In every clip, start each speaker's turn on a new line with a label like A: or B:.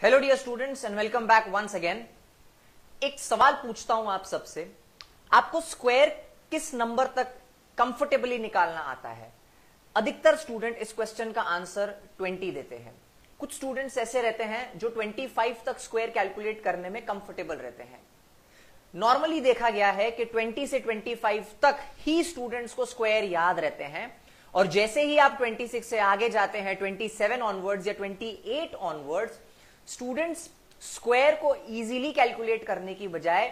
A: Hello dear students and welcome back once again. एक सवाल पूछता हूं आप सबसे, आपको स्क्वायर किस नंबर तक कंफर्टेबली निकालना आता है? अधिकतर स्टूडेंट इस क्वेश्चन का आंसर 20 देते हैं। कुछ स्टूडेंट्स ऐसे रहते हैं जो 25 तक स्क्वायर कैलकुलेट करने में कंफर्टेबल रहते हैं। नॉर्मली देखा गया है कि 20 से 25 तक ही स्टूडेंट्स को स्क्वायर याद रहते हैं, और जैसे ही आप 26 से आगे जाते हैं 27 ऑनवर्ड्स या 28 ऑनवर्ड्स, स्टूडेंट्स स्क्वायर को इजीली कैलकुलेट करने की बजाय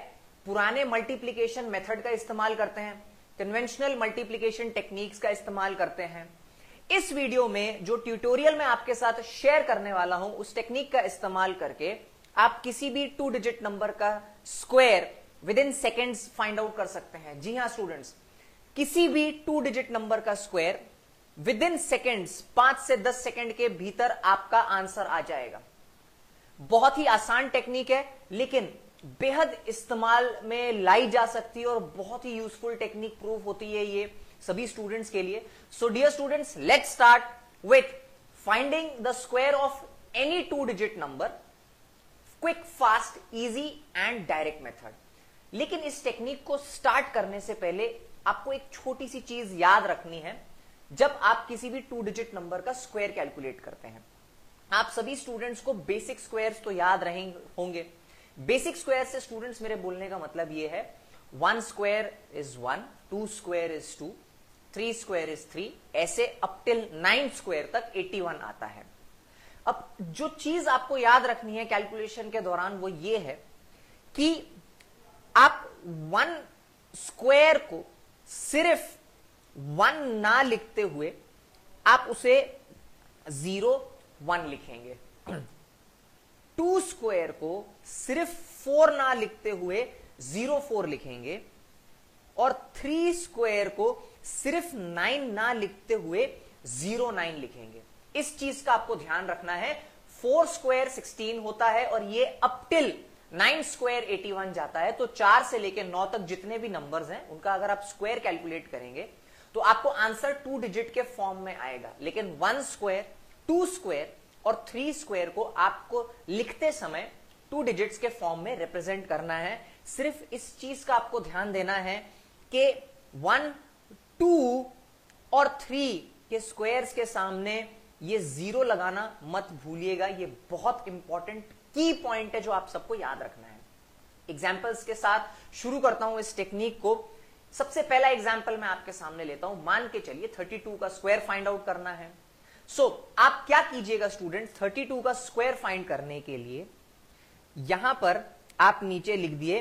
A: पुराने मल्टीप्लिकेशन मेथड का इस्तेमाल करते हैं, कन्वेंशनल मल्टीप्लिकेशन टेक्निक्स का इस्तेमाल करते हैं। इस वीडियो में जो ट्यूटोरियल मैं आपके साथ शेयर करने वाला हूं, उस टेक्निक का इस्तेमाल करके आप किसी भी 2 डिजिट नंबर का square with in seconds find out कर सकते हैं। जी हां स्टूडेंट्स, किसी भी 2 डिजिट नंबर का स्क्वायर विद इन सेकेंड्स, 5 से 10 सेकेंड के भीतर आपका आंसर आ जाएगा। बहुत ही आसान टेक्निक है, लेकिन बेहद इस्तेमाल में लाई जा सकती है और बहुत ही यूजफुल टेक्निक प्रूव होती है ये सभी स्टूडेंट्स के लिए। So dear students, let's start with finding the square of any 2 digit number. Quick, fast, easy and direct method. लेकिन इस टेक्निक को स्टार्ट करने से पहले आपको एक छोटी सी चीज याद रखनी है। जब आप किसी भी 2 डिजिट नंबर का स्क्वायर कैलकुलेट करते हैं, आप सभी स्टूडेंट्स को बेसिक स्क्वायर्स तो याद रहे होंगे। बेसिक स्क्वायर से स्टूडेंट्स मेरे बोलने का मतलब यह है 1 square is 1, 2 square is 2, 3 square is 3, ऐसे अप टिल 9 स्क्वायर तक 81 आता है। अब जो चीज आपको याद रखनी है कैलकुलेशन के दौरान वो ये है कि आप 1 स्क्वायर को सिर्फ 1 ना लिखते हुए आप उसे 0 1 लिखेंगे। 2 स्क्वायर को सिर्फ 4 ना लिखते हुए 0 4 लिखेंगे, और 3 स्क्वायर को सिर्फ 9 ना लिखते हुए 0 9 लिखेंगे। इस चीज का आपको ध्यान रखना है। 4 स्क्वायर 16 होता है और ये अप टिल 9 स्क्वायर 81 जाता है। तो 4 से लेकर 9 तक जितने भी नंबर्स हैं उनका अगर आप स्क्वायर कैलकुलेट करेंगे तो आपको आंसर 2 डिजिट के फॉर्म में आएगा। लेकिन 1 स्क्वायर, 2 स्क्वायर और 3 स्क्वायर को आपको लिखते समय 2 डिजिट्स के फॉर्म में रिप्रेजेंट करना है। सिर्फ इस चीज का आपको ध्यान देना है कि 1, 2 और 3 के स्क्वायर्स के सामने ये 0 लगाना मत भूलिएगा। ये बहुत इंपॉर्टेंट की पॉइंट है जो आप सबको याद रखना है। एग्जाम्पल्स के साथ शुरू करता हूं इस टेक्निक को। सबसे पहला एग्जाम्पल मैं आपके सामने लेता हूं। मान के चलिए 32 का स्क्वायर फाइंड आउट करना है। आप क्या कीजिएगा स्टूडेंट, 32 का स्क्वायर फाइंड करने के लिए यहां पर आप नीचे लिख दिए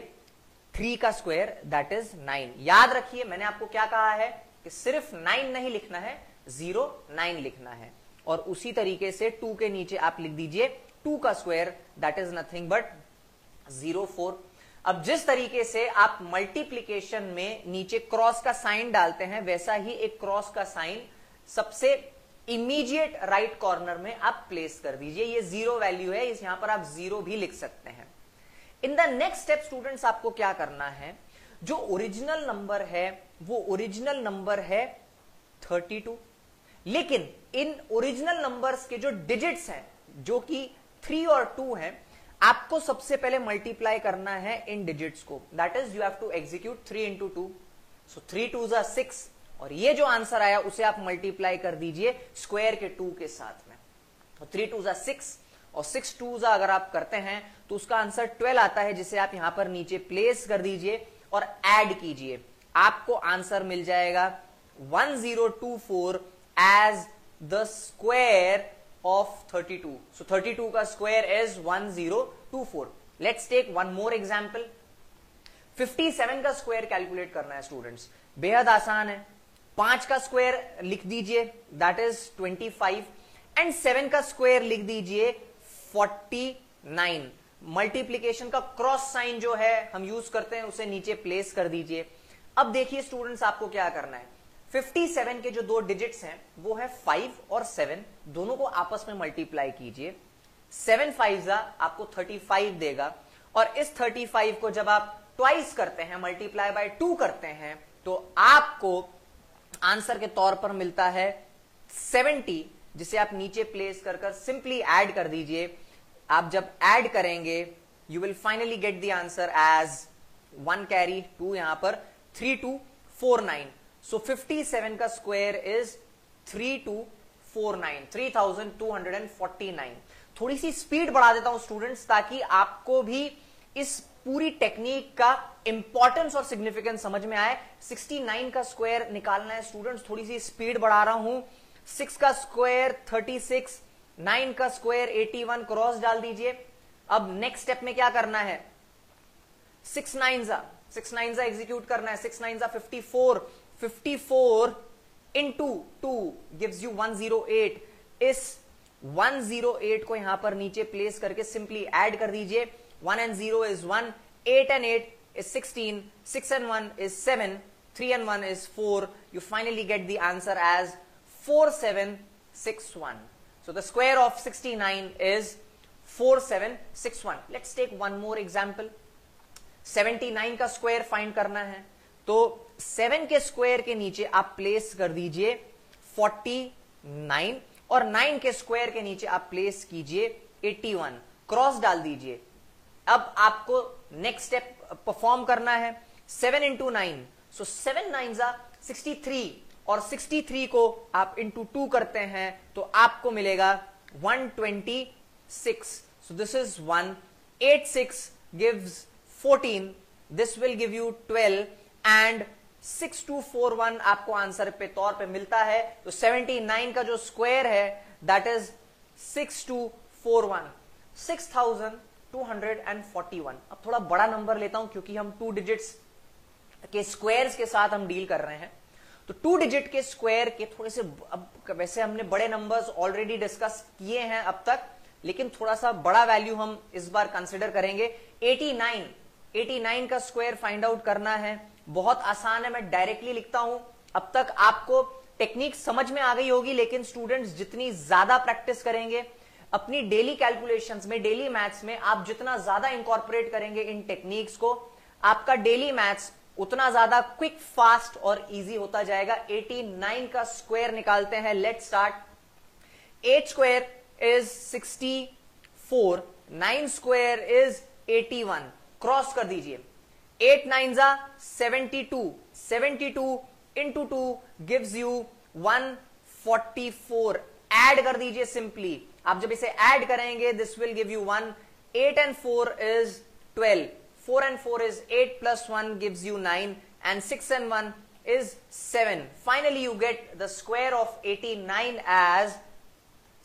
A: 3 का स्क्वायर दैट इज 9। याद रखिए मैंने आपको क्या कहा है कि सिर्फ 9 नहीं लिखना है, 0 9 लिखना है। और उसी तरीके से 2 के नीचे आप लिख दीजिए 2 का square that is nothing but 0 4। अब जिस तरीके से आप मल्टीप्लीकेशन में नीचे क्रॉस का साइन डालते हैं, वैसा ही एक क्रॉस का साइन सबसे इमीडिएट राइट कॉर्नर में आप प्लेस कर दीजिए। ये 0 वैल्यू है, यहां पर आप 0 भी लिख सकते हैं। In the next step students आपको क्या करना है, जो ओरिजिनल नंबर है वो ओरिजिनल नंबर है 32, लेकिन इन ओरिजिनल नंबर्स के जो डिजिट्स हैं जो कि 3 और 2 हैं, आपको सबसे पहले मल्टीप्लाई करना है इन डिजिट्स को। That is you have to execute 3 into 2। So 3 2s are 6, और ये जो आंसर आया उसे आप मल्टीप्लाई कर दीजिए स्क्वायर के 2 के साथ में। तो 3 2s are 6 और 6 2s अगर आप करते हैं तो उसका आंसर 12 आता है, जिसे आप यहां पर नीचे प्लेस कर दीजिए और ऐड कीजिए। आपको आंसर मिल जाएगा 1024 as the square of 32। So 32 का square is 1024। Let's take one more example. 57 का स्क्वायर कैलकुलेट करना है स्टूडेंट्स, बेहद आसान है। 5 का स्क्वायर लिख दीजिए दैट इज 25, एंड 7 का स्क्वायर लिख दीजिए 49। मल्टीप्लीकेशन का क्रॉस साइन जो है हम यूज करते हैं उसे नीचे प्लेस कर दीजिए। अब देखिए स्टूडेंट्स आपको क्या करना है, 57 के जो 2 डिजिट्स हैं वो है 5 और 7, दोनों को आपस में मल्टीप्लाई कीजिए। 7 5 आपको 35 देगा, और इस 35 को जब आप ट्वाइस करते हैं, मल्टीप्लाई बाय 2 करते हैं, तो आपको आंसर के तौर पर मिलता है 70, जिसे आप नीचे प्लेस कर सिंपली ऐड कर दीजिए। आप जब ऐड करेंगे you will finally get the answer as 1 carry 2 यहां पर 3249. सो 57 का स्क्वायर इज 3249, 3249. थोड़ी सी स्पीड बढ़ा देता हूं स्टूडेंट्स ताकि आपको भी इस पूरी टेक्निक का इंपॉर्टेंस और सिग्निफिकेंस समझ में आए. 69 का स्क्वायर निकालना है स्टूडेंट्स, थोड़ी सी स्पीड बढ़ा रहा हूं. 6 का स्क्वायर 36, 9 का स्क्वायर 81, क्रॉस डाल दीजिए. अब नेक्स्ट स्टेप में क्या करना है, 6 9 एग्जीक्यूट करना है. 6 9 54, 54 इंटू 2 गिव्स यू 108. इस 108 को यहां पर नीचे प्लेस करके सिंपली ऐड कर दीजिए. 1 and 0 is 1, 8 and 8 is 16, 6 and 1 is 7, 3 and 1 is 4. You finally get the answer as 4761. So the square of 69 is 4761. Let's take one more example. 79 का स्क्वायर फाइंड करना है, तो 7 के स्क्वायर के नीचे आप प्लेस कर दीजिए 49 और 9 के स्क्वायर के नीचे आप प्लेस कीजिए 81, क्रॉस डाल दीजिए. अब आपको नेक्स्ट स्टेप परफॉर्म करना है. 7 इंटू 9, सो 7 9 63 और 63 को आप इंटू 2 करते हैं तो आपको मिलेगा 126. So this is 1. 86 gives 14, this will give you 12 and 6241 आपको आंसर पे तौर पे मिलता है. तो 79 का जो स्क्वायर है दैट इज 6241, 6241. अब थोड़ा बड़ा नंबर लेता हूं क्योंकि हम 2 डिजिट्स के स्क्वायर्स के साथ हम डील कर रहे हैं. तो 2 डिजिट के स्क्वायर के थोड़े से, अब वैसे हमने बड़े नंबर्स ऑलरेडी डिस्कस किए हैं अब तक, लेकिन थोड़ा सा बड़ा वैल्यू हम इस बार कंसिडर करेंगे. 89 का स्क्वायर फाइंड आउट करना है. बहुत आसान है, मैं डायरेक्टली लिखता हूं. अब तक आपको टेक्निक समझ में आ गई होगी, लेकिन स्टूडेंट्स जितनी ज्यादा प्रैक्टिस करेंगे अपनी डेली कैलकुलेशंस में, डेली मैथ्स में, आप जितना ज्यादा इंकॉर्पोरेट करेंगे इन टेक्निक्स को, आपका डेली मैथ्स उतना ज्यादा क्विक, फास्ट और इजी होता जाएगा. 89 का स्क्वायर निकालते हैं. Let's start. 8 square is 64, 9 square is 81, cross कर दीजिए. 8 9 72, 72 इंटू 2 गिव्स यू 144. ऐड कर दीजिए सिंपली. आप जब इसे ऐड करेंगे this will give you 1. 8 and 4 is 12, 4 and 4 is 8 plus 1 gives you 9 and 6 and 1 is 7. Finally you get the square of 89 as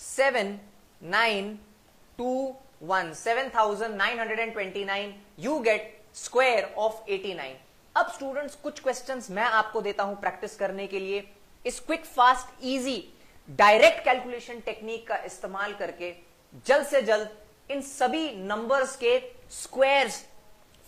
A: 7921, 7929. You get square of 89. अब students कुछ questions मैं आपको देता हूं प्रैक्टिस करने के लिए. इस quick, fast, easy, direct calculation technique का इस्तेमाल करके जल्द से जल्द इन सभी नंबर्स के स्क्वायर्स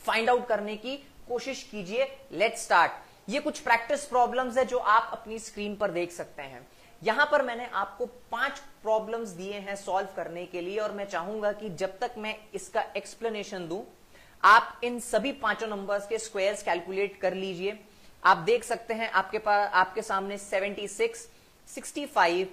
A: फाइंड आउट करने की कोशिश कीजिए. Let's start. ये कुछ प्रैक्टिस प्रॉब्लम्स है जो आप अपनी स्क्रीन पर देख सकते हैं. यहां पर मैंने आपको 5 प्रॉब्लम्स दिए हैं सॉल्व करने के लिए, और मैं चाहूंगा कि जब तक मैं इसका एक्सप्लेनेशन दूं आप इन सभी 5 नंबर्स के स्क्वायर्स कैलकुलेट कर लीजिए. आप देख सकते हैं आपके पास, आपके सामने 76, 65,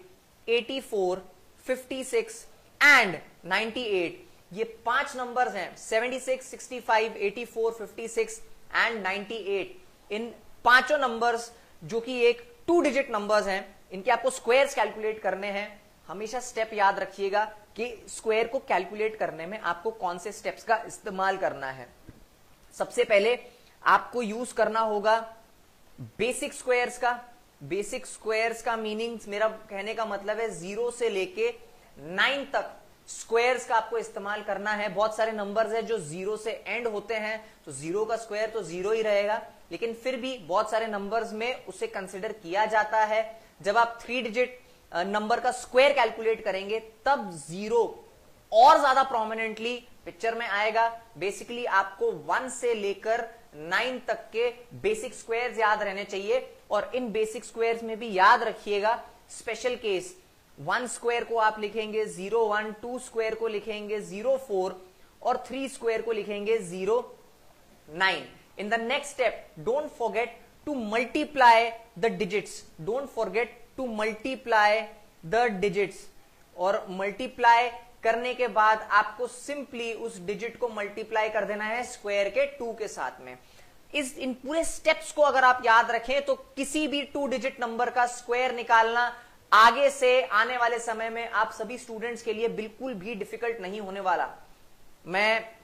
A: 84, 56 एंड 98 ये 5 नंबर्स हैं. 76, 65, 84, 56 एंड 98. इन 5 नंबर्स जो कि एक 2 डिजिट नंबर्स हैं, इनके आपको स्क्वायर्स कैलकुलेट करने हैं. हमेशा स्टेप याद रखिएगा कि स्क्वायर को कैलकुलेट करने में आपको कौन से स्टेप्स का इस्तेमाल करना है. सबसे पहले आपको यूज करना होगा बेसिक स्क्वायर्स का. बेसिक स्क्वायर्स का मीनिंग, मेरा कहने का मतलब है 0 से लेके 9 तक स्क्वायर्स का आपको इस्तेमाल करना है. बहुत सारे नंबर्स हैं जो 0 से एंड होते हैं, तो 0 का स्क्वायर तो 0 ही रहेगा, लेकिन फिर भी बहुत सारे नंबर्स में उसे कंसिडर किया जाता है. जब आप 3 डिजिट नंबर का स्क्वायर कैलकुलेट करेंगे तब 0 और ज्यादा प्रोमिनेंटली पिक्चर में आएगा. बेसिकली आपको 1 से लेकर 9 तक के बेसिक स्क्वायर्स याद रहने चाहिए, और इन बेसिक स्क्वायर्स में भी याद रखिएगा स्पेशल केस. 1 स्क्वायर को आप लिखेंगे 01, 2 स्क्वायर को लिखेंगे 04 और 3 स्क्वायर को लिखेंगे 09. In the next step don't forget to multiply the digits. Don't forget to multiply the digits. और मल्टीप्लाई करने के बाद आपको सिंपली उस डिजिट को मल्टीप्लाई कर देना है स्क्वायर के 2 के साथ में। इन पूरे स्टेप्स को अगर आप याद रखें तो किसी भी 2 डिजिट नंबर का स्क्वायर निकालना आगे से आने वाले समय में आप सभी स्टूडेंट्स के लिए बिल्कुल भी डिफिकल्ट नहीं होने वाला। मैं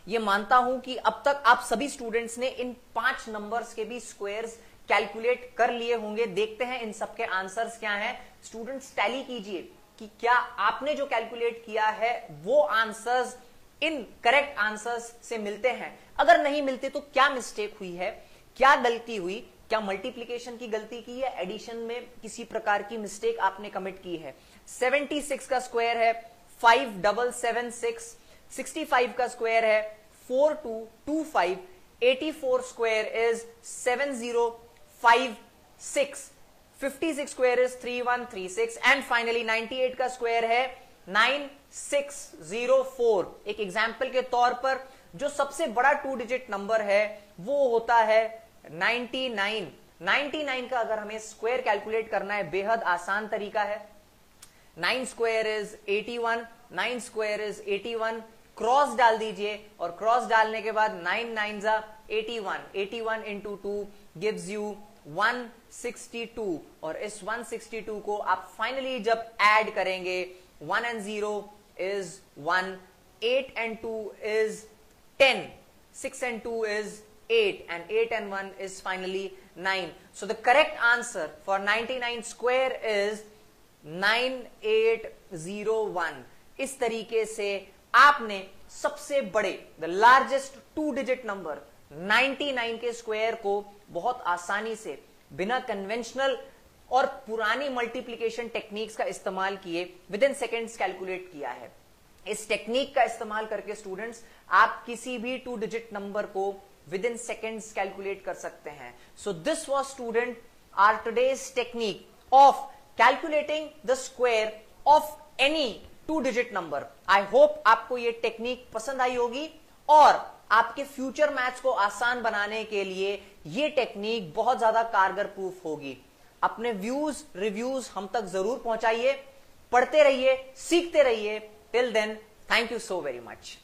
A: ये मानता हूं कि अब तक आप सभी स्टूडेंट्स ने इन 5 नंबर्स के भी स्क्वायर्स कैलकुलेट कर लिए होंगे। देखते हैं इन सबके आंसर्स क्या हैं। स्टूडेंट्स टैली कीजिए कि क्या आपने जो कैलकुलेट किया है वो आंसर्स इन करेक्ट आंसर्स से मिलते हैं। अगर नहीं मिलते तो क्या मिस्टेक हुई है, क्या गलती हुई, क्या मल्टीप्लिकेशन की गलती की है, एडिशन में किसी प्रकार की मिस्टेक आपने कमिट की है। 76 का स्क्वायर है 5776, 65 का स्क्वायर है 4225, 84 square is 7056, 56 square is 3136 and finally 98 का स्क्वायर है 9604। एक एग्जाम्पल के तौर पर जो सबसे बड़ा 2 डिजिट नंबर है वो होता है 99। 99 का अगर हमें स्क्वायर कैलकुलेट करना है बेहद आसान तरीका है। 9 square is 81, 9 square is 81, cross डाल दीजिए और क्रॉस डालने के बाद 9 9 जा 81, 81 इंटू 2 गिव्स यू 162 और इस 162 को आप फाइनली जब ऐड करेंगे 1 and 0 is 1, 8 and 2 is 10, 6 and 2 is 8 and 8 and 1 is finally 9. So the correct answer for 99 square is 9801. इस तरीके से आपने सबसे बड़े the largest 2 digit number 99 के स्क्वायर को बहुत आसानी से बिना कन्वेंशनल और पुरानी मल्टीप्लिकेशन टेक्निक्स का इस्तेमाल किए विद इन सेकेंड्स कैलकुलेट किया है। इस टेक्निक का इस्तेमाल करके स्टूडेंट्स आप किसी भी 2 डिजिट नंबर को विद इन सेकेंड्स कैलकुलेट कर सकते हैं। So this was student our today's technique of calculating the square of any 2 digit number. I hope आपको ये टेक्निक पसंद आई होगी और आपके फ्यूचर मैथ्स को आसान बनाने के लिए ये टेक्निक बहुत ज्यादा कारगर प्रूफ होगी। अपने व्यूज रिव्यूज हम तक जरूर पहुंचाइए, पढ़ते रहिए, सीखते रहिए। Till then, thank you so very much.